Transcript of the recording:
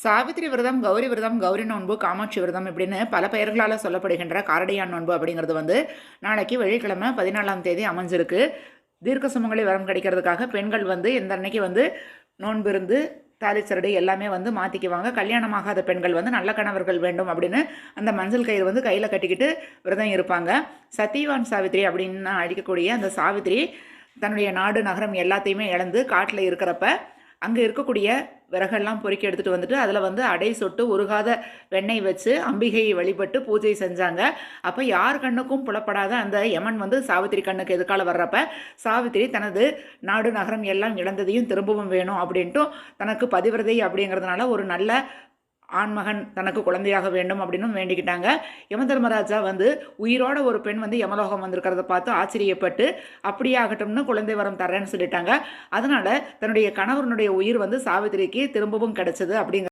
சாவித்திரி விரதம், கௌரி விரதம், கௌரி நோன்பு, காமாட்சி விரதம் இப்படின்னு பல பெயர்களால் சொல்லப்படுகின்ற காரடையான் நோன்பு அப்படிங்கிறது நாளைக்கு வெள்ளிக்கிழமை 14ஆம் தேதி அமைஞ்சிருக்கு. தீர்க்க சுமங்கலி வரம் கிடைக்கிறதுக்காக பெண்கள் இந்த அன்னைக்கு நோன்பு இருந்து தாலிச்சரடு எல்லாமே மாற்றிக்குவாங்க. கல்யாணமாகாத பெண்கள் நல்ல கணவர்கள் வேண்டும் அப்படின்னு அந்த மஞ்சள் கயிறு கையில் கட்டிக்கிட்டு விரதம் இருப்பாங்க. சத்தியவான் சாவித்திரி அப்படின்னு அழைக்கக்கூடிய அந்த சாவித்திரி தன்னுடைய நாடு நகரம் எல்லாத்தையுமே இழந்து காட்டில் இருக்கிறப்ப அங்கே இருக்கக்கூடிய விறகெல்லாம் பொறுக்கி எடுத்துகிட்டு அதில் அடை சொட்டு உருகாத வெண்ணெய் வச்சு அம்பிகையை வழிபட்டு பூஜை செஞ்சாங்க. அப்போ யார் கண்ணுக்கும் புலப்படாத அந்த யமன் சாவித்திரி கண்ணுக்கு எதுக்கால வர்றப்ப சாவித்திரி தனது நாடு நகரம் எல்லாம் இழந்ததையும் திரும்பவும் வேணும் அப்படின்ட்டு தனக்கு பதிவிரதை அப்படிங்கிறதுனால ஒரு நல்ல ஆண்மகன் தனக்கு குழந்தையாக வேண்டும் அப்படின்னு வேண்டிக்கிட்டாங்க. யம தர்மராஜா உயிரோட ஒரு பெண் யமலோகம் வந்திருக்கிறத பார்த்து ஆச்சரியப்பட்டு அப்படியே ஆகட்டும்னு குழந்தை வரம் தரேன்னு சொல்லிட்டாங்க. அதனால தன்னுடைய கணவனுடைய உயிர் சாவித்திரிக்கு திரும்பவும் கிடைச்சது அப்படிங்கிற